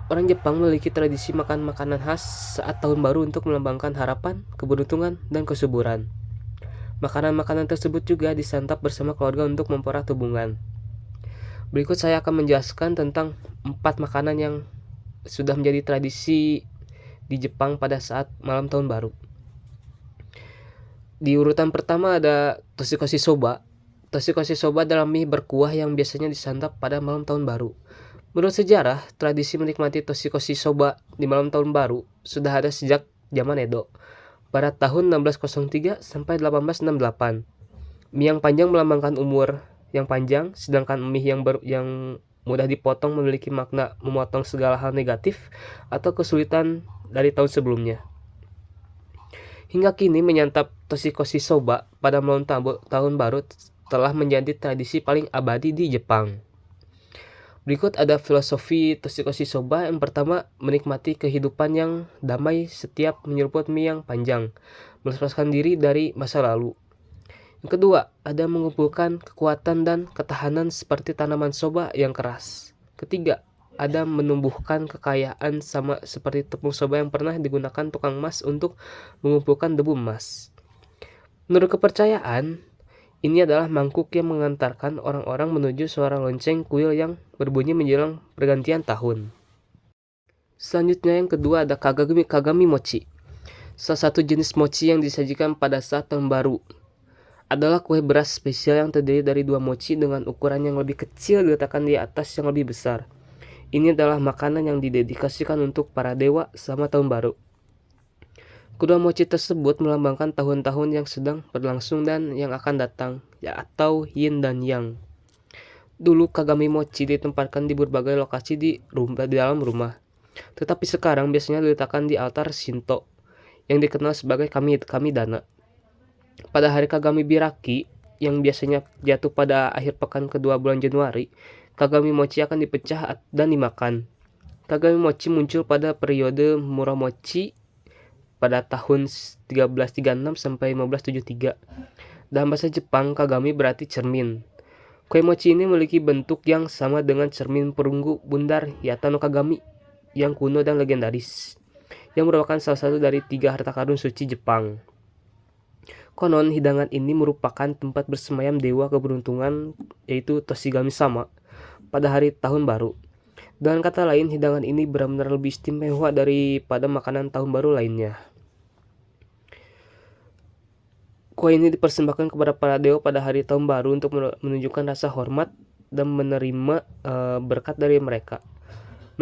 Orang Jepang memiliki tradisi makan makanan khas saat tahun baru untuk melambangkan harapan, keberuntungan, dan kesuburan. Makanan-makanan tersebut juga disantap bersama keluarga untuk mempererat hubungan. Berikut saya akan menjelaskan tentang 4 makanan yang sudah menjadi tradisi di Jepang pada saat malam tahun baru. Di urutan pertama ada toshikoshi soba. Toshikoshi soba adalah mie berkuah yang biasanya disantap pada malam tahun baru. Menurut sejarah, tradisi menikmati toshikoshi soba di malam tahun baru sudah ada sejak zaman Edo, pada tahun 1603 sampai 1868. Mie yang panjang melambangkan umur yang panjang, sedangkan mie yang mudah dipotong memiliki makna memotong segala hal negatif atau kesulitan dari tahun sebelumnya. Hingga kini menyantap toshikoshi soba pada malam tahun baru telah menjadi tradisi paling abadi di Jepang. Berikut ada filosofi toshikoshi soba. Yang pertama, menikmati kehidupan yang damai setiap menyeruput mie yang panjang, melepaskan diri dari masa lalu. Yang kedua, ada mengumpulkan kekuatan dan ketahanan seperti tanaman soba yang keras. Ketiga, ada menumbuhkan kekayaan sama seperti tepung soba yang pernah digunakan tukang emas untuk mengumpulkan debu emas. Menurut kepercayaan, ini adalah mangkuk yang mengantarkan orang-orang menuju suara lonceng kuil yang berbunyi menjelang pergantian tahun. Selanjutnya yang kedua ada kagami mochi. Salah satu jenis mochi yang disajikan pada saat tahun baru adalah kue beras spesial yang terdiri dari 2 mochi dengan ukuran yang lebih kecil diletakkan di atas yang lebih besar. Ini adalah makanan yang didedikasikan untuk para dewa selama tahun baru. Kedua mochi tersebut melambangkan tahun-tahun yang sedang berlangsung dan yang akan datang, atau yin dan yang. Dulu kagami mochi ditempatkan di berbagai lokasi di dalam rumah. Tetapi sekarang biasanya diletakkan di altar Shinto yang dikenal sebagai kami dana. Pada hari Kagami Biraki yang biasanya jatuh pada akhir pekan kedua bulan Januari, kagami mochi akan dipecah dan dimakan. Kagami mochi muncul pada periode Muromochi pada tahun 1336 sampai 1573. Dalam bahasa Jepang, kagami berarti cermin. Kue mochi ini memiliki bentuk yang sama dengan cermin perunggu bundar Yata no Kagami yang kuno dan legendaris, yang merupakan salah satu dari 3 harta karun suci Jepang. Konon, hidangan ini merupakan tempat bersemayam dewa keberuntungan, yaitu Toshigami-sama, pada hari tahun baru. Dengan kata lain, hidangan ini benar-benar lebih istimewa daripada makanan tahun baru lainnya. Kue ini dipersembahkan kepada para dewa pada hari tahun baru untuk menunjukkan rasa hormat dan menerima berkat dari mereka.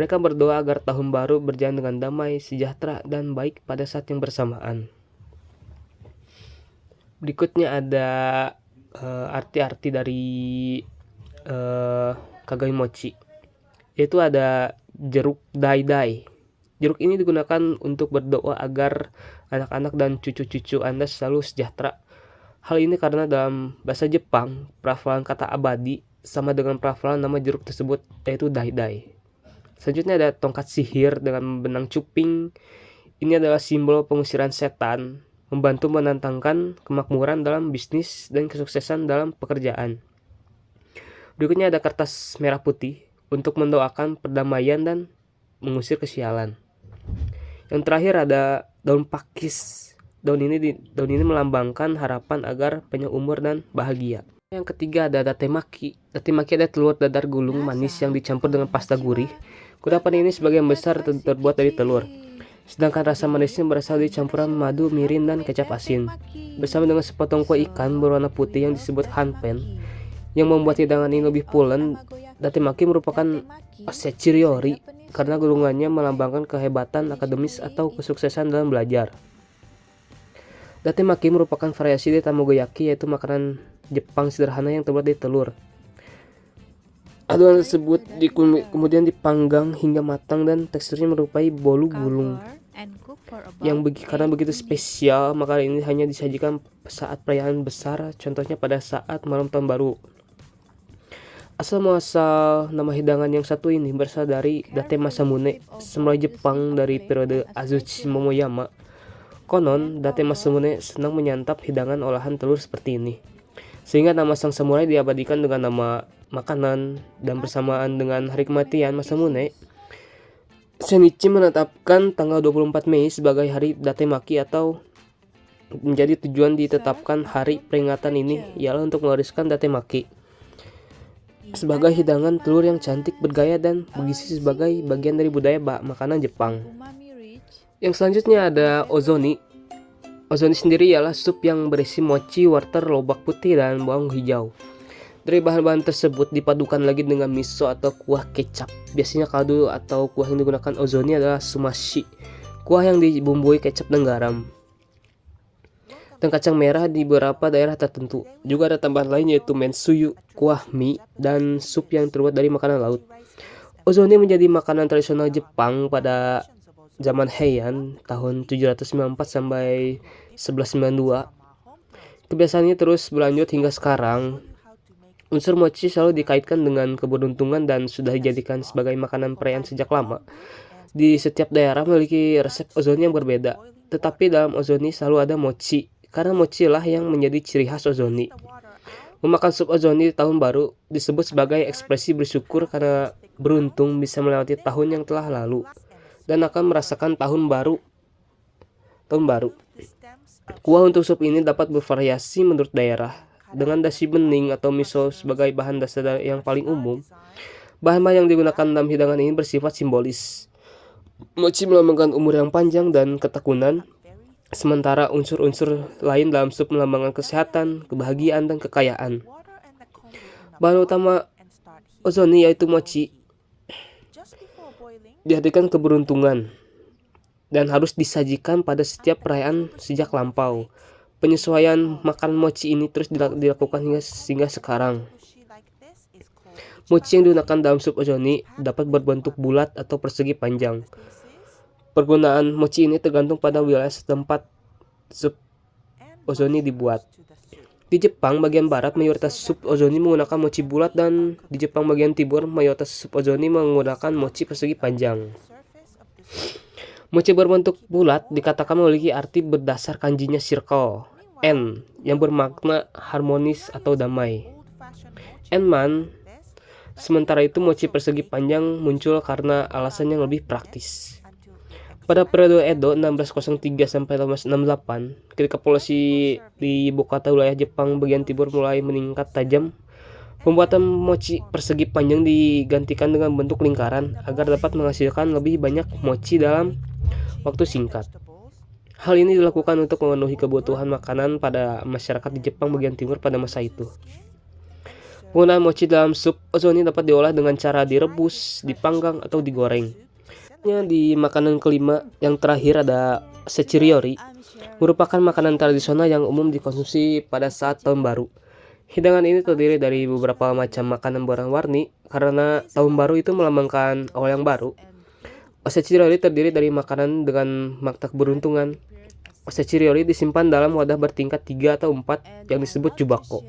Mereka berdoa agar tahun baru berjalan dengan damai, sejahtera, dan baik pada saat yang bersamaan. Berikutnya ada arti-arti dari kagami mochi, yaitu ada jeruk dai-dai. Jeruk ini digunakan untuk berdoa agar anak-anak dan cucu-cucu Anda selalu sejahtera. Hal ini karena dalam bahasa Jepang, pelafalan kata abadi sama dengan pelafalan nama jeruk tersebut, yaitu dai-dai. Selanjutnya ada tongkat sihir dengan benang cuping. Ini adalah simbol pengusiran setan, membantu menantangkan kemakmuran dalam bisnis dan kesuksesan dalam pekerjaan. Berikutnya ada kertas merah putih untuk mendoakan perdamaian dan mengusir kesialan. Yang terakhir ada daun pakis. Daun ini melambangkan harapan agar panjang umur dan bahagia. Yang ketiga ada datemaki. Datemaki adalah telur dadar gulung manis yang dicampur dengan pasta gurih. Kudapan ini sebagian besar terbuat dari telur, sedangkan rasa manisnya berasal dari campuran madu, mirin, dan kecap asin. Bersama dengan sepotong kue ikan berwarna putih yang disebut hanpen, yang membuat hidangan ini lebih pulen. Datemaki merupakan osechiriori karena gulungannya melambangkan kehebatan akademis atau kesuksesan dalam belajar. Datemaki merupakan variasi dari tamagoyaki, yaitu makanan Jepang sederhana yang terbuat dari telur. Adonan tersebut kemudian dipanggang hingga matang dan teksturnya menyerupai bolu gulung. Karena begitu spesial, makanan ini hanya disajikan saat perayaan besar, contohnya pada saat malam tahun baru. Asal muasal nama hidangan yang satu ini berasal dari Date Masamune, samurai Jepang dari periode Azuchi Momoyama. Konon, Date Masamune senang menyantap hidangan olahan telur seperti ini, sehingga nama sang samurai diabadikan dengan nama makanan. Dan bersamaan dengan hari kematian Masamune, Shinichi menetapkan tanggal 24 Mei sebagai hari Datemaki atau menjadi tujuan ditetapkan hari peringatan ini ialah untuk mewariskan Datemaki sebagai hidangan telur yang cantik, bergaya, dan bergizi sebagai bagian dari budaya makanan Jepang. Yang selanjutnya ada ozoni. Ozoni sendiri ialah sup yang berisi mochi, wortel, lobak putih, dan bawang hijau. Dari bahan-bahan tersebut dipadukan lagi dengan miso atau kuah kecap. Biasanya kaldu atau kuah yang digunakan ozoni adalah sumashi, kuah yang dibumbui kecap dan garam, dan kacang merah di beberapa daerah tertentu. Juga ada tambahan lain yaitu mensuyu, kuah mie, dan sup yang terbuat dari makanan laut. Ozoni menjadi makanan tradisional Jepang pada zaman Heian tahun 794 sampai 1192. Kebiasaannya terus berlanjut hingga sekarang. Unsur mochi selalu dikaitkan dengan keberuntungan dan sudah dijadikan sebagai makanan perayaan sejak lama. Di setiap daerah memiliki resep ozoni yang berbeda, tetapi dalam ozoni selalu ada mochi, karena mochi lah yang menjadi ciri khas ozoni. Memakan sup ozoni di tahun baru disebut sebagai ekspresi bersyukur karena beruntung bisa melewati tahun yang telah lalu dan akan merasakan tahun baru. Kuah untuk sup ini dapat bervariasi menurut daerah, dengan dashi bening atau miso sebagai bahan dasar yang paling umum. Bahan-bahan yang digunakan dalam hidangan ini bersifat simbolis. Mochi melambangkan umur yang panjang dan ketekunan, sementara unsur-unsur lain dalam sup melambangkan kesehatan, kebahagiaan, dan kekayaan. Bahan utama ozoni yaitu mochi diartikan keberuntungan dan harus disajikan pada setiap perayaan sejak lampau. Penyesuaian makan mochi ini terus dilakukan hingga sekarang. Mochi yang digunakan dalam sup ozoni dapat berbentuk bulat atau persegi panjang. Penggunaan mochi ini tergantung pada wilayah setempat sup ozoni dibuat. Di Jepang bagian barat mayoritas sup ozoni menggunakan mochi bulat, dan di Jepang bagian timur mayoritas sup ozoni menggunakan mochi persegi panjang. Mochi berbentuk bulat dikatakan memiliki arti berdasar kanjinya circle, en, yang bermakna harmonis atau damai. Enman. Sementara itu mochi persegi panjang muncul karena alasan yang lebih praktis. Pada periode Edo 1603 sampai 1568, ketika populasi di ibukota wilayah Jepang bagian timur mulai meningkat tajam, pembuatan mochi persegi panjang digantikan dengan bentuk lingkaran agar dapat menghasilkan lebih banyak mochi dalam waktu singkat. Hal ini dilakukan untuk memenuhi kebutuhan makanan pada masyarakat di Jepang bagian timur pada masa itu. Penggunaan mochi dalam sup ozoni dapat diolah dengan cara direbus, dipanggang, atau digoreng. Di makanan kelima yang terakhir ada sechiriori, merupakan makanan tradisional yang umum dikonsumsi pada saat tahun baru. Hidangan ini terdiri dari beberapa macam makanan berwarna-warni karena tahun baru itu melambangkan awal yang baru. Sechiriori terdiri dari makanan dengan makna keberuntungan. Sechiriori disimpan dalam wadah bertingkat 3 atau 4 yang disebut jubako.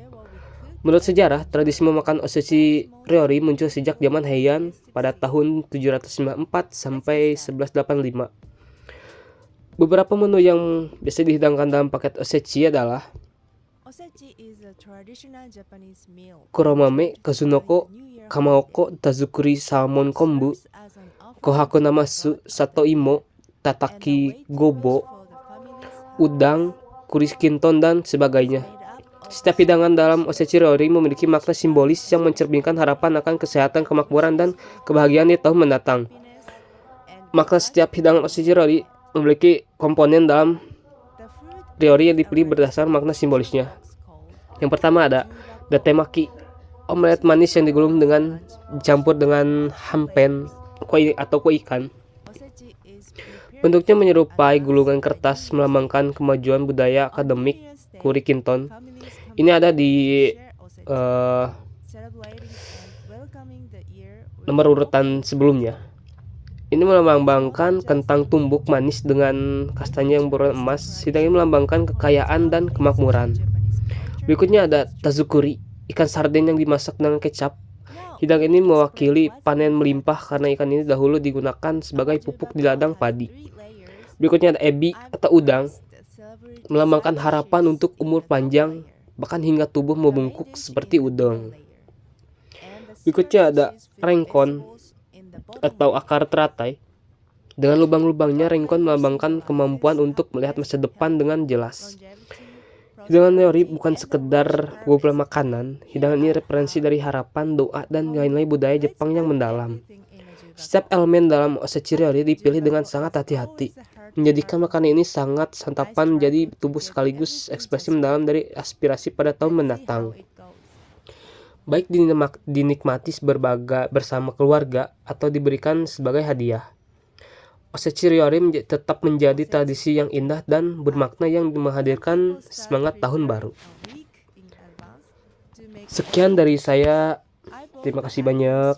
Menurut sejarah, tradisi memakan sechiriori muncul sejak zaman Heian pada tahun 794 sampai 1185. Beberapa menu yang biasa dihidangkan dalam paket osechi adalah kuromame, kazunoko, kamaoko, tazukuri salmon kombu, kohaku namasu, sato imo, tataki gobo, udang, kuris kinton, dan sebagainya. Setiap hidangan dalam sechiriori memiliki makna simbolis yang mencerminkan harapan akan kesehatan, kemakmuran, dan kebahagiaan di tahun mendatang. Makna setiap hidangan sechiriori memiliki komponen dalam teori yang dipilih berdasar makna simbolisnya. Yang pertama ada datemaki, omelet manis yang digulung dengan dicampur dengan hampen atau kue ikan. Bentuknya menyerupai gulungan kertas melambangkan kemajuan budaya akademik kuri kinton. Ini ada di nomor urutan sebelumnya. Ini melambangkan kentang tumbuk manis dengan kastanya yang berwarna emas. Hidangan ini melambangkan kekayaan dan kemakmuran. Berikutnya ada tazukuri, ikan sarden yang dimasak dengan kecap. Hidangan ini mewakili panen melimpah karena ikan ini dahulu digunakan sebagai pupuk di ladang padi. Berikutnya ada ebi atau udang, melambangkan harapan untuk umur panjang, bahkan hingga tubuh membungkuk seperti udang. Berikutnya ada rengkon atau akar teratai. Dengan lubang-lubangnya, ringkon melambangkan kemampuan untuk melihat masa depan dengan jelas. Hidangan teori bukan sekedar kumpulan makanan. Hidangan ini referensi dari harapan, doa, dan nilai-nilai budaya Jepang yang mendalam. Setiap elemen dalam osechi-ryori dipilih dengan sangat hati-hati, menjadikan makanan ini sangat santapan jadi tubuh sekaligus ekspresi mendalam dari aspirasi pada tahun mendatang. Baik dinikmati bersama keluarga atau diberikan sebagai hadiah. Osechi-ryori tetap menjadi tradisi yang indah dan bermakna yang menghadirkan semangat tahun baru. Sekian dari saya. Terima kasih banyak.